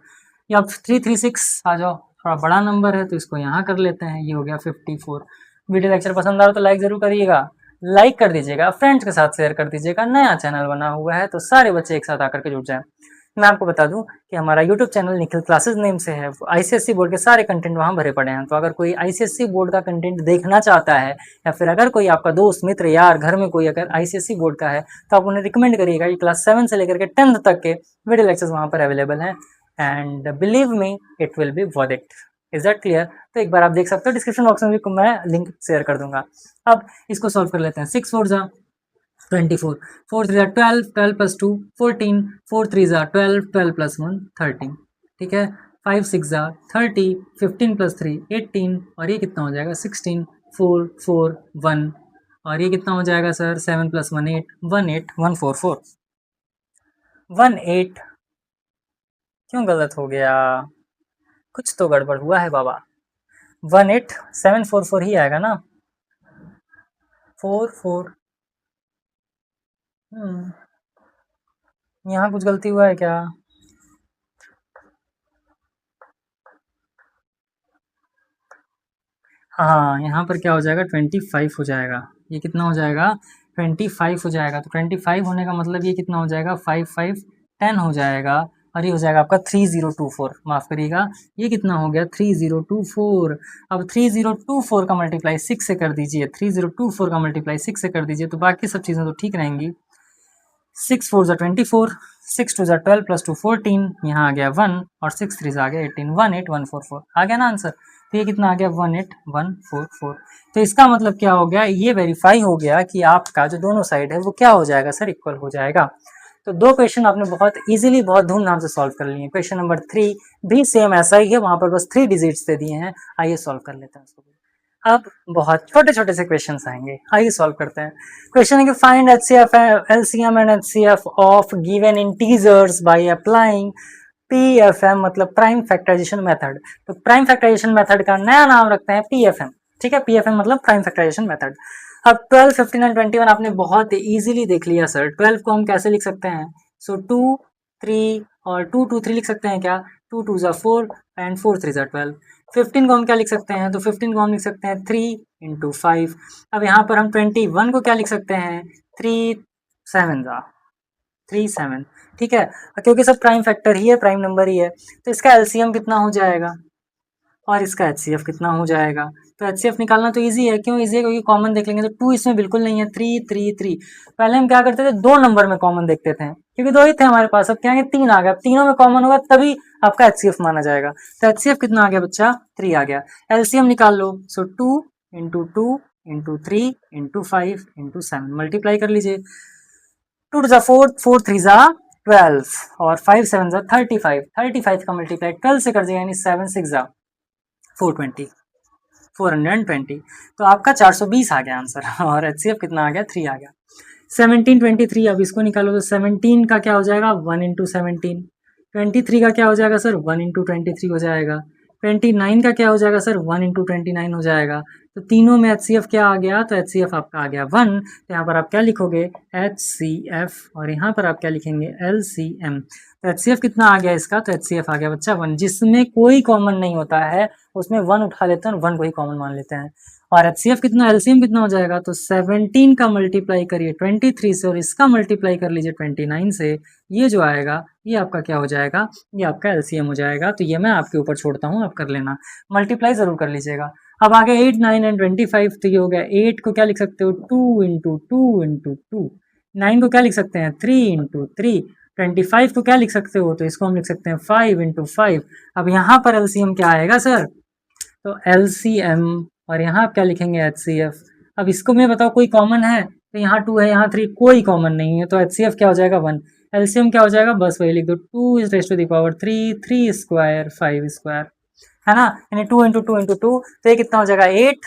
या 336 आ जाओ, थोड़ा बड़ा नंबर है तो इसको यहाँ कर लेते हैं, ये हो गया 54। वीडियो लेक्चर पसंद आ रहा तो लाइक जरूर करिएगा, लाइक कर दीजिएगा, फ्रेंड्स के साथ शेयर कर दीजिएगा। नया चैनल बना हुआ है तो सारे बच्चे एक साथ आकर के जुड़ जाएं। मैं आपको बता दूं कि हमारा YouTube channel Nikhil classes name से है, आईसीएससी बोर्ड के सारे कंटेंट वहां भरे पड़े हैं। तो अगर कोई आईसीएससी बोर्ड का कंटेंट देखना चाहता है, या फिर अगर कोई आपका दोस्त मित्र यार घर में कोई अगर आईसीएससी बोर्ड का है, तो आप उन्हें रिकमेंड करिएगा कि क्लास 7 से लेकर के 10th तक के वीडियो लेक्चर्स वहां पर अवेलेबल हैं। And believe me, it will be worth it. Is that clear? तो एक बार आप देख सकते हो, डिस्क्रिप्शन बॉक्स में भी मैं लिंक शेयर कर दूंगा। अब इसको सॉल्व कर लेते हैं। 6 4 जा 24, 4 3 12, 12 प्लस 2 14, 4 3 12, 12 प्लस 1 13। ठीक है, 5 6 30, 15 प्लस 3 18, और ये कितना हो जाएगा 16, 4 4 1, और ये कितना हो जाएगा सर 7 प्लस 1 8, 18144। 18 क्यों गलत हो गया? कुछ तो गड़बड़ हुआ है बाबा। 18744 ही आएगा ना, 4 4। यहाँ कुछ गलती हुआ है क्या? हाँ, यहाँ पर क्या हो जाएगा 25 हो जाएगा। ये कितना हो जाएगा 25 हो जाएगा। तो 25 होने का मतलब ये कितना हो जाएगा 5 5 10 हो जाएगा, और ये हो जाएगा आपका 3024। माफ करिएगा, ये कितना हो गया 3024। अब 3024 का मल्टीप्लाई 6 से कर दीजिए, 3024 का मल्टीप्लाई 6 से कर दीजिए, तो बाकी सब चीज़ें तो ठीक रहेंगी। 6 4 जा 24, 6 2 जा 12 प्लस 2 14, यहाँ आ गया 1, और 6 3 आ गया 18, 18144 आ गया ना आंसर। तो ये कितना आ गया 18144। तो इसका मतलब क्या हो गया, ये वेरीफाई हो गया कि आपका जो दोनों साइड है वो क्या हो जाएगा सर, इक्वल हो जाएगा। तो दो क्वेश्चन आपने बहुत इजीली बहुत धूमधाम से सॉल्व कर लिए। क्वेश्चन नंबर 3 भी सेम ऐसा ही है, वहां पर बस 3 डिजिट्स दे दिए हैं। आइए सॉल्व कर लेते हैं उसको। अब बहुत छोटे छोटे से क्वेश्चन आएंगे, आइए सॉल्व करते हैं। क्वेश्चन है कि find HCF LCM and HCF of given integers by applying PFM, मतलब प्राइम फैक्टराइजेशन मेथड। तो प्राइम फैक्टराइजेशन मेथड का नया नाम रखते हैं पीएफएम। ठीक है, पीएफएम मतलब प्राइम फैक्टराइजेशन मेथड। अब 12 15 एंड 21 आपने बहुत इजीली देख लिया सर। 12 को हम कैसे लिख सकते हैं, सो 2 3 और 2 2 3 लिख सकते हैं क्या, 2 2 4 एंड 4 3 12। 15 को हम क्या लिख सकते हैं, तो 15 को हम लिख सकते हैं 3 इंटू 5। अब यहाँ पर हम 21 को क्या लिख सकते हैं, 3 7 3 7। ठीक है, क्योंकि सब प्राइम फैक्टर ही है, प्राइम नंबर ही है, तो इसका एलसीएम कितना हो जाएगा और इसका एचसीएफ कितना हो जाएगा। तो एचसीएफ निकालना तो इजी है। क्यों इजी है, क्योंकि कॉमन देख लेंगे। तो 2 इसमें बिल्कुल नहीं है, 3 3 3। पहले हम क्या करते थे, दो नंबर में कॉमन देखते थे, क्योंकि दो ही थे हमारे पास। अब क्या है 3 आ गया, तीनों में कॉमन होगा तभी आपका एचसीएफ माना जाएगा। तो एचसीएफ कितना आ गया बच्चा, 3 आ गया। एलसीएम निकाल लो, सो 2 into 2 into 3 into 5 into 7, multiply कर लीजिए। 2 टू 4 4 3 12, और 5 7 35। 35 का मल्टीप्लाई 12 से कर दिया, यानी 7 6 420, 420। तो आपका 420 आ गया आंसर, और एचसीएफ कितना आ गया 3 आ गया। 17 23, अब इसको निकालो तो 17 का क्या हो जाएगा 1 इंटू 17। 23 का क्या हो जाएगा सर 1 इंटू 23 हो जाएगा। 29 का क्या हो जाएगा सर 1 इंटू 29 हो जाएगा। तो तीनों में एचसीएफ क्या आ गया, तो एचसीएफ आपका आ गया 1। तो यहाँ पर आप क्या लिखोगे एचसीएफ, और यहाँ पर आप क्या लिखेंगे एलसीएम। तो एचसीएफ कितना आ गया इसका, तो एचसीएफ आ गया बच्चा 1। जिसमें कोई कॉमन नहीं होता है उसमें 1 उठा लेते हैं और 1 को ही कॉमन मान लेते हैं। और एचसीएफ कितना, एलसीएम कितना हो जाएगा, तो 17 का मल्टीप्लाई करिए 23 से, और इसका मल्टीप्लाई कर लीजिए 29 से। ये जो आएगा ये आपका क्या हो जाएगा, ये आपका एलसीएम हो जाएगा। तो ये मैं आपके ऊपर छोड़ता हूँ, आप कर लेना, मल्टीप्लाई जरूर कर लीजिएगा। अब आगे 8 9 एंड 25, तो ये हो गया 8 को क्या लिख सकते हो 2 इंटू 2 इंटू 2। 9 को क्या लिख सकते हैं 3 इंटू 3। 25 को क्या लिख सकते हो, तो इसको हम लिख सकते हैं 5 इंटू 5। अब यहाँ पर एलसीएम क्या आएगा सर, तो एलसीएम, और यहाँ आप क्या लिखेंगे एचसीएफ। अब इसको मैं बताओ कोई कॉमन है, तो यहाँ 2 है, यहाँ 3, कोई कॉमन नहीं है, तो एचसीएफ क्या हो जाएगा 1। एलसीएम क्या हो जाएगा, बस वही लिख दो 2 is raise to the power 3, 3 square 5 square, है ना, यानी 2 इंटू 2 इंटू 2। तो ये कितना हो जाएगा 8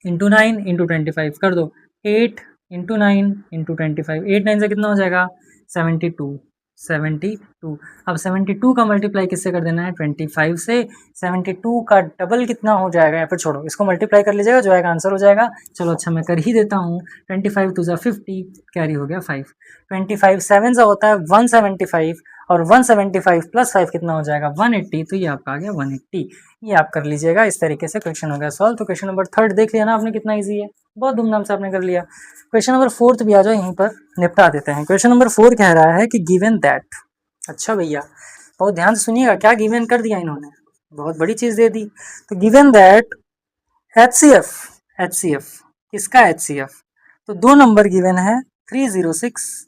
इंटू 9 इंटू 25 कर दो, 8 इंटू 9 इंटू 25, 8 9 से कितना हो जाएगा 72। 72। अब 72 का मल्टीप्लाई किससे कर देना है, 25 से। 72 का डबल कितना हो जाएगा, या फिर छोड़ो इसको मल्टीप्लाई कर लीजिएगा, जो आएगा आंसर हो जाएगा। चलो अच्छा मैं कर ही देता हूँ। 25 टू 50, कैरी हो गया 5। 25 7 सा होता है 175, और 175 प्लस 5 कितना हो जाएगा, 180। तो ये आपका आ गया 180। ये आप कर लीजिएगा, इस तरीके से क्वेश्चन हो गया सॉल्व। तो क्वेश्चन नंबर 3 देख लिया ना आपने, कितना ईजी है, बहुत धूमधाम से आपने कर लिया। क्वेश्चन नंबर 4 भी आ जाओ, यहीं पर निपटा देते हैं। क्वेश्चन नंबर 4 कह रहा है कि गिवन दैट, अच्छा भैया बहुत ध्यान से सुनिएगा, क्या गिवन कर दिया इन्होंने, बहुत बड़ी चीज दे दी। तो गिवन दैट HCF, HCF किसका HCF, तो दो नंबर गिवन है 306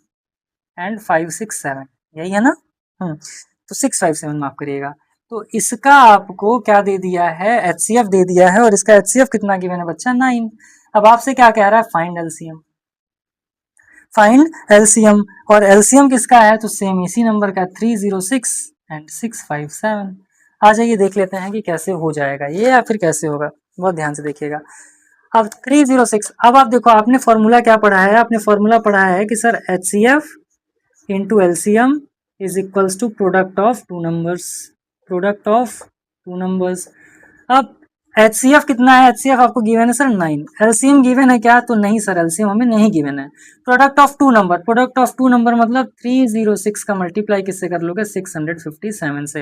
एंड 567, यही है ना। तो 657 माफ करिएगा। तो इसका आपको क्या दे दिया है, HCF दे दिया है, और इसका HCF कितना गिवन है बच्चा, 9। अब आपसे क्या कह रहा है, फाइंड LCM, फाइंड LCM, और LCM किसका है, तो सेम इसी नंबर का 306 एंड 657। आ जाइए देख लेते हैं कि कैसे हो जाएगा ये, या फिर कैसे होगा, बहुत ध्यान से देखिएगा। अब 306, अब आप देखो आपने फॉर्मूला क्या पढ़ा है, आपने फॉर्मूला पढ़ा है कि sir HCF into LCM is equals to product of two numbers, product of two numbers. अब HCF कितना है, HCF आपको गिवन है सर 9, LCM गिवन है क्या, तो नहीं सर LCM हमें नहीं गिवन है। Product of two number, product of two number मतलब 306 का मल्टीप्लाई किससे कर लोगे, 657 से।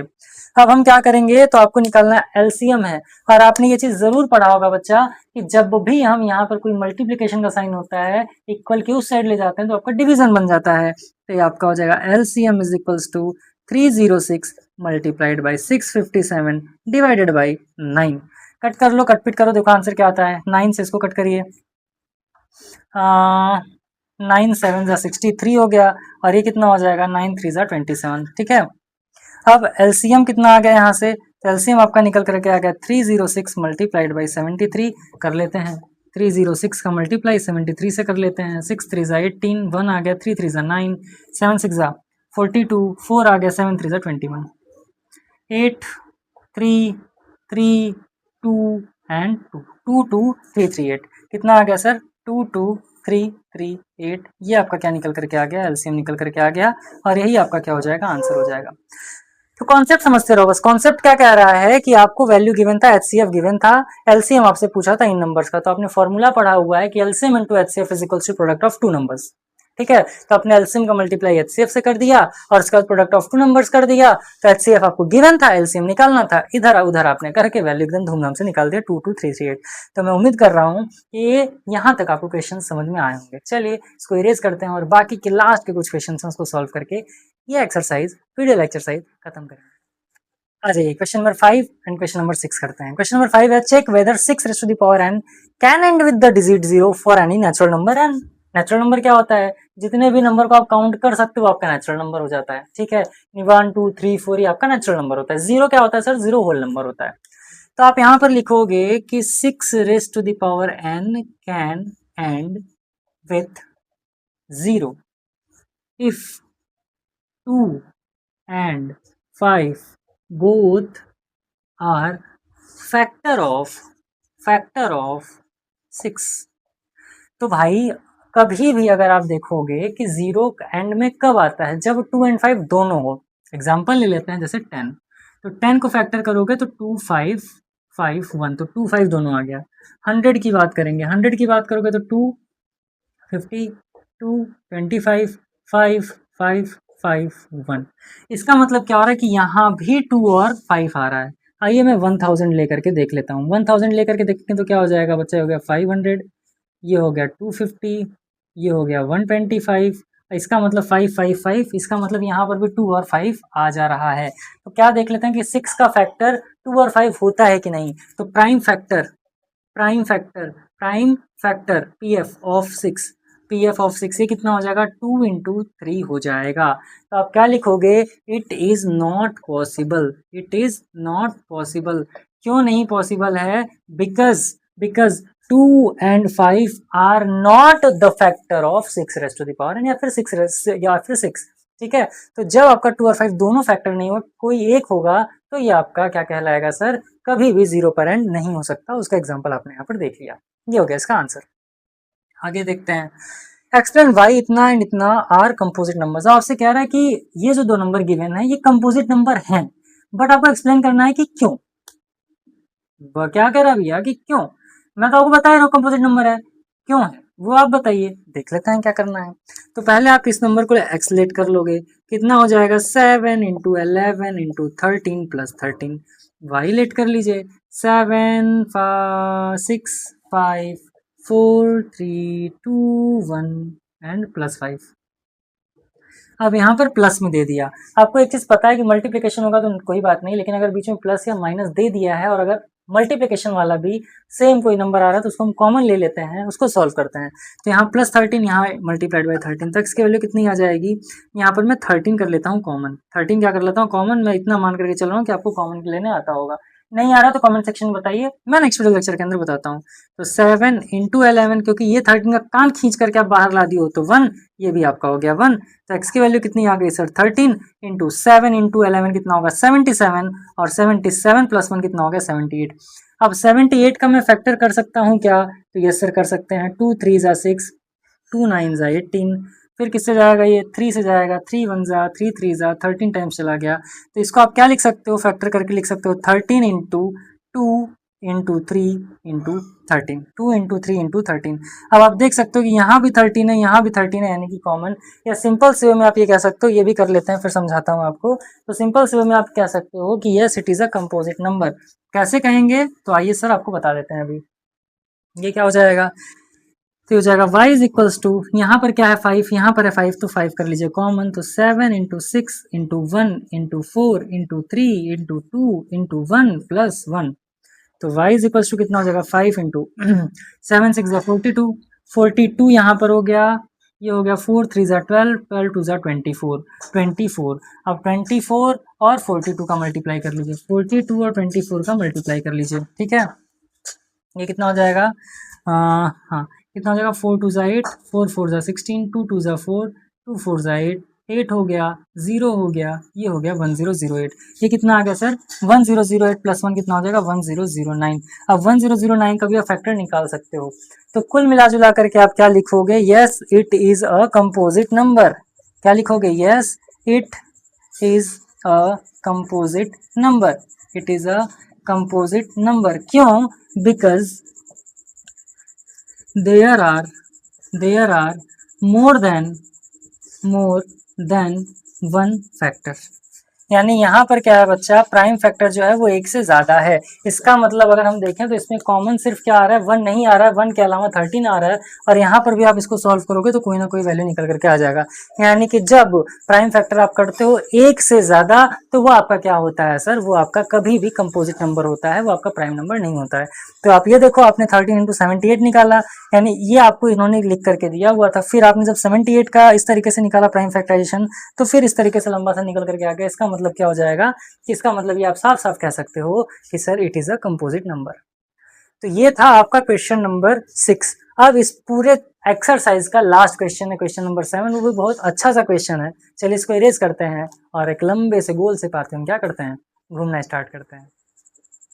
अब हम क्या करेंगे, तो आपको निकालना LCM है। और आपने ये चीज जरूर पढ़ा होगा बच्चा कि जब भी हम यहाँ पर कोई मल्टीप्लीकेशन का साइन होता है, इक्वल के उस साइड ले जाते हैं तो आपका डिवीजन बन जाता है। तो ये आपका हो जाएगा LCM is equals to 306 multiplied by 657 divided by 9। Cut कर लो, कट पिट करो, देखो आंसर क्या आता है। 9 से इसको कट करिए, 9 7 जा 63 हो गया, और ये कितना हो जाएगा, 9 3 जा 27, ठीक है। अब LCM कितना आ गया यहाँ से, तो LCM आपका निकल करके आ गया 306 मल्टीप्लाइड बाई 73। कर लेते हैं, 306 का मल्टीप्लाई 73 से कर लेते हैं। 6 3 जा 18, 1 आ गया, 3 3 जा 9, 7 6 जा 42, 4 आ गया, 7 3 जा 21, 8 3 3 2 एंड 2 2 2 3 3 8, कितना आ गया सर, 2 2 3 3 8। ये आपका क्या निकल करके आ गया, LCM निकल करके आ गया, और यही आपका क्या हो जाएगा, आंसर हो जाएगा। तो कॉन्सेप्ट समझते रहो बस। कॉन्सेप्ट क्या कह रहा है कि आपको वैल्यू गिवन था, HCF गिवन था, LCM आपसे पूछा था इन नंबर्स का, तो आपने फॉर्मूला पढ़ा हुआ है कि LCM into HCF is equals to product of two numbers, ठीक है। तो आपने LCM का मल्टीप्लाई HCF से कर दिया, और उसके बाद प्रोडक्ट ऑफ टू नंबर्स कर दिया। तो HCF आपको गिवन था, LCM निकालना था, इधर उधर आपने करके वैल्यू एकदम धूमधाम से निकाल दिया, 22338। तो मैं उम्मीद कर रहा हूँ कि यहाँ तक आपको क्वेश्चन समझ में आए होंगे। चलिए इसको इरेज करते हैं, और बाकी के लास्ट के कुछ क्वेश्चन उसको सॉल्व करके ये एक्सरसाइज पीडीएफ एक्सरसाइज खत्म करेंगे। आ जाइए question number 5 and question number 6 करते हैं। क्वेश्चन नंबर 5 है, check whether 6 raise to the power n can end with the digit 0 for any natural number n। Natural number क्या होता है, जितने भी नंबर को आप काउंट कर सकते हो आपका नेचुरल नंबर हो जाता है, ठीक है। 1 2 3 4 ये आपका नेचुरल नंबर होता है। जीरो क्या होता है सर, जीरो होल नंबर होता है। तो आप यहाँ पर लिखोगे कि 6 raise to the power n can end with 0 if 2 and 5 both are factor of 6। तो भाई कभी भी अगर आप देखोगे कि जीरो एंड में कब आता है, जब 2 एंड 5 दोनों हो। एग्जांपल ले लेते हैं जैसे 10, तो 10 को फैक्टर करोगे तो 2 5 5 1, तो 2 5 दोनों आ गया। 100 की बात करेंगे, 100 की बात करोगे तो 2 50 2 25 5 5 5 1। इसका मतलब क्या हो रहा है कि यहाँ भी 2 और 5 आ रहा है। आइए मैं 1000 लेकर के देख लेता हूँ। 1000 लेकर के देखेंगे तो क्या हो जाएगा बच्चा, हो गया 500, ये हो गया 250, ये हो गया 125। इसका मतलब 555, इसका मतलब यहाँ पर भी 2 और 5 आ जा रहा है। तो क्या देख लेते हैं कि 6 का फैक्टर 2 और 5 होता है कि नहीं। तो प्राइम फैक्टर पीएफ ऑफ 6 ये कितना हो जाएगा, 2 इंटू 3 हो जाएगा। तो आप क्या लिखोगे, it is not possible, it is not possible. क्यों नहीं पॉसिबल है, because 2 and 5 are not the factor of 6 raise to the power n, या फिर 6, ठीक है। तो जब आपका 2 और 5 दोनों फैक्टर नहीं हो, कोई एक होगा, तो ये आपका क्या कहलाएगा सर, कभी भी 0 पर एंड नहीं हो सकता। उसका एग्जांपल आपने यहाँ पर देख लिया, ये हो गया इसका आंसर। आगे देखते हैं। एक्सप्लेन वाई इतना एंड इतना आर कंपोजिट नंबर्स। आपसे कह रहा है कि ये जो दो नंबर गिवन है ये कंपोजिट नंबर हैं, बट आपको एक्सप्लेन करना है कि क्यों। क्या कह रहा है भैया कि क्यों। मैं तो आपको बता रहा हूँ कंपोजिट नंबर है, क्यों है वो आप बताइए। देख लेते हैं क्या करना है। तो पहले आप इस नंबर को एक्सलेट कर लोगे, कितना हो जाएगा 7 into 11 into 13 plus 13। Y let कर लीजिए 7 6 5 4 3 2 1 एंड प्लस 5। अब यहाँ पर प्लस में दे दिया। आपको एक चीज पता है कि मल्टीप्लिकेशन होगा तो कोई बात नहीं, लेकिन अगर बीच में प्लस या माइनस दे दिया है और अगर मल्टीप्लिकेशन वाला भी सेम कोई नंबर आ रहा है तो उसको हम कॉमन ले लेते हैं, उसको सॉल्व करते हैं। तो यहाँ प्लस 13 यहाँ मल्टीप्लाइड बाई 13, तो इसकी वैल्यू कितनी आ जाएगी। यहाँ पर मैं 13 कर लेता हूँ कॉमन। 13 क्या कर लेता हूँ कॉमन, मैं इतना मान करके चल रहा हूँ कि आपको कॉमन लेने आता होगा। नहीं आ रहा तो कमेंट सेक्शन में बताइए, मैं नेक्स्ट वीडियो लेक्चर के अंदर बताता हूँ। तो 7 इंटू 11, क्योंकि ये 13 का कान खींच करके आप बाहर ला दियो तो 1, ये भी आपका हो गया 1। तो x की वैल्यू कितनी आ गई सर 13 इंटू 7 इंटू 11 कितना होगा 77, और 77 प्लस 1 कितना हो गया 78। अब 78 का मैं फैक्टर कर सकता हूँ क्या, तो यस सर कर सकते हैं। 2 3 जा 6, 2 9 जा 18, फिर किससे जाएगा ये 3 से जाएगा, 3 1 जा 3 3 जा 13 टाइम्स चला गया। तो इसको आप क्या लिख सकते हो, फैक्टर करके लिख सकते हो 13 into 2 into 3 into 13, 2 into 3 into 13। अब आप देख सकते हो कि यहाँ भी 13 है, यहाँ भी 13 है, यानी कि कॉमन। या सिंपल से वे में आप ये कह सकते हो, ये भी कर लेते हैं फिर समझाता हूँ आपको। तो सिंपल से वे में आप कह सकते हो कि yes it is a composite number. कैसे कहेंगे, तो आइए सर आपको बता देते हैं अभी। ये क्या हो जाएगा, तो हो जाएगा y इज इक्वल्स टू, यहाँ पर क्या है 5, यहाँ पर है 5, तो 5 कर लीजिए कॉमन। तो 7 into 6 into 1 into 4 into 3 into 2 into 1 plus 1। तो y इज इक्वल्स टू कितना हो जाएगा 5 इंटू 7 6 जा 42, 42 यहाँ पर हो गया, ये हो गया 4 3 जा 12, 12 2 जा 24, 24। अब 24 और 42 का मल्टीप्लाई कर लीजिए, 42 और 24 का मल्टीप्लाई कर लीजिए, ठीक है। ये कितना हो जाएगा, हाँ कितना हो जाएगा 4 2 ज़ा 8, 4 4 ज़ा 16, 2 2 ज़ा 4, 2 4 ज़ा 8, 8 हो गया, 0 हो गया, ये हो गया 1008। ये कितना आ गया सर 1008 प्लस 1 कितना हो जाएगा 1009। अब 1009 का भी आप फैक्टर निकाल सकते हो। तो कुल मिला जुला करके आप क्या लिखोगे, yes it is a composite number. क्या लिखोगे, yes it is a composite number, it is a composite number. क्यों, because there are there are more than more than one factor। यानी यहाँ पर क्या है बच्चा, प्राइम फैक्टर जो है वो एक से ज्यादा है। इसका मतलब अगर हम देखें तो इसमें कॉमन सिर्फ क्या आ रहा है 1 नहीं आ रहा है, 1 के अलावा 13 आ रहा है। और यहाँ पर भी आप इसको सॉल्व करोगे तो कोई ना कोई वैल्यू निकल करके आ जाएगा। यानी कि जब प्राइम फैक्टर आप करते हो एक से ज्यादा तो वो आपका क्या होता है सर, वो आपका कभी भी कंपोजिट नंबर होता है, वो आपका प्राइम नंबर नहीं होता है। तो आप ये देखो आपने 13 इंटू 78 निकाला, यानी ये आपको इन्होंने लिख करके दिया हुआ था। फिर आपने जब 78 का इस तरीके से निकाला प्राइम फैक्टराइजेशन, तो फिर इस तरीके से लंबा सा निकल करके आ गया। इसका मतलब क्या हो जाएगा, कि इसका मतलब ये आप साफ साफ कह सकते हो कि sir it is a composite number. तो ये था आपका क्वेश्चन नंबर 6। अब इस पूरे एक्सरसाइज का लास्ट क्वेश्चन है क्वेश्चन नंबर 7, वो भी बहुत अच्छा सा क्वेश्चन है। चलिए इसको इरेज करते हैं और एक लंबे से गोल से पाथ हम क्या करते हैं, घूमना स्टार्ट करते हैं।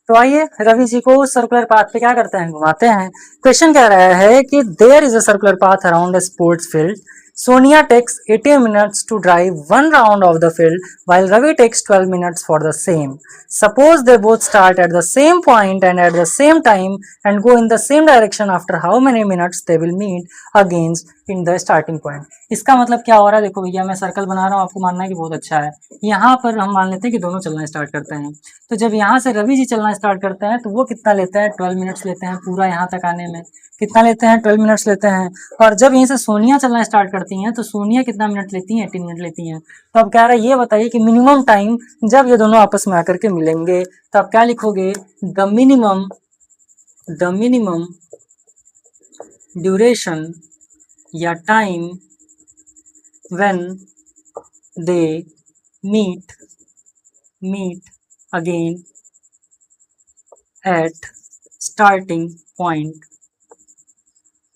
तो आइए रवि जी को सर्कुलर पाथ पे क्या करते हैं, घुमाते हैं। क्वेश्चन कह रहा है कि there is a circular path around a sports field. Sonia takes 80 minutes to drive one round of the field while Ravi takes 12 minutes for the same. Suppose they both start at the same point and at the same time and go in the same direction, after how many minutes they will meet again in the starting point. इसका मतलब क्या हो रहा है, देखो भैया मैं सर्कल बना रहा हूँ, आपको मानना है कि बहुत अच्छा है। यहाँ पर हम मान लेते हैं कि दोनों चलना स्टार्ट करते हैं। तो जब यहाँ से रवि जी चलना स्टार्ट करते हैं तो वो कितना लेते हैं 12 मिनट्स लेते हैं पूरा यहाँ तक आने में, कितना लेते हैं 12 मिनट्स लेते हैं। और जब यहीं से सोनिया चलना स्टार्ट करती हैं तो सोनिया कितना मिनट लेती हैं 18 मिनट लेती हैं। तो अब कह रहा है ये बताइए कि मिनिमम टाइम जब ये दोनों आपस में आकर के मिलेंगे तो आप क्या लिखोगे, द मिनिमम ड्यूरेशन या time when they meet again at starting point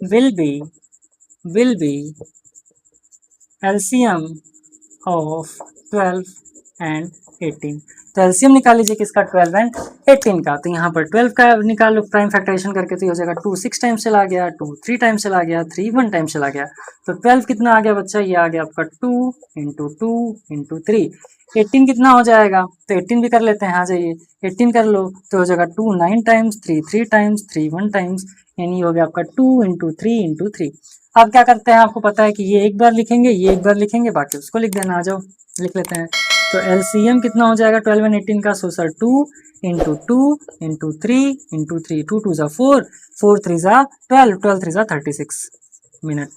will be LCM of 12 and 18। तो एलसीएम निकाल लीजिए किसका, 12 एंड 18 का। तो यहाँ पर 12 का निकाल लो प्राइम फैक्टराइजेशन करके, तो ये हो जाएगा 2 6 टाइम्स चला गया, 2 3 टाइम्स चला गया, 3 1 टाइम चला गया। तो 12 कितना आ गया बच्चा, ये आ गया आपका 2 इंटू 2 इंटू 3। 18 कितना हो जाएगा, तो 18 भी कर लेते हैं, आ जाइए 18 कर लो, तो हो जाएगा 2 9 टाइम्स, 3 3 टाइम्स, 3 1 टाइम्स, यानी हो गया आपका 2 इंटू 3 इंटू 3। अब क्या करते हैं, आपको पता है कि ये एक बार लिखेंगे, ये एक बार लिखेंगे, बाकी उसको लिख देना। आ जाओ लिख लेते हैं। तो एलसीएम कितना हो जाएगा 12 एंड 18 का, so sir 2 into 2 into 3 into 3, 2 2 जा 4, 4 3 जा 12, 12 3 जा 36 मिनट,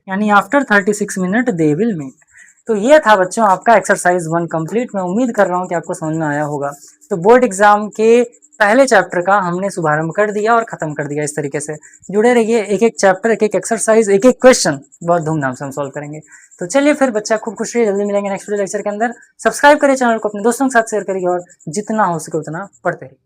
यानी after 36 minute they will meet. तो ये था बच्चों आपका एक्सरसाइज 1 कंप्लीट। मैं उम्मीद कर रहा हूँ कि आपको समझ में आया होगा। तो बोर्ड एग्जाम के पहले चैप्टर का हमने शुभारंभ कर दिया और खत्म कर दिया। इस तरीके से जुड़े रहिए, एक एक चैप्टर, एक एक एक्सरसाइज, एक एक क्वेश्चन बहुत धूमधाम से हम सॉल्व करेंगे। तो चलिए फिर बच्चा, खूब खुश रहिए, जल्दी मिलेंगे नेक्स्ट वीडियो लेक्चर के अंदर। सब्सक्राइब करिए चैनल को, अपने दोस्तों के साथ शेयर करिए और जितना हो सके उतना पढ़ते रहिए।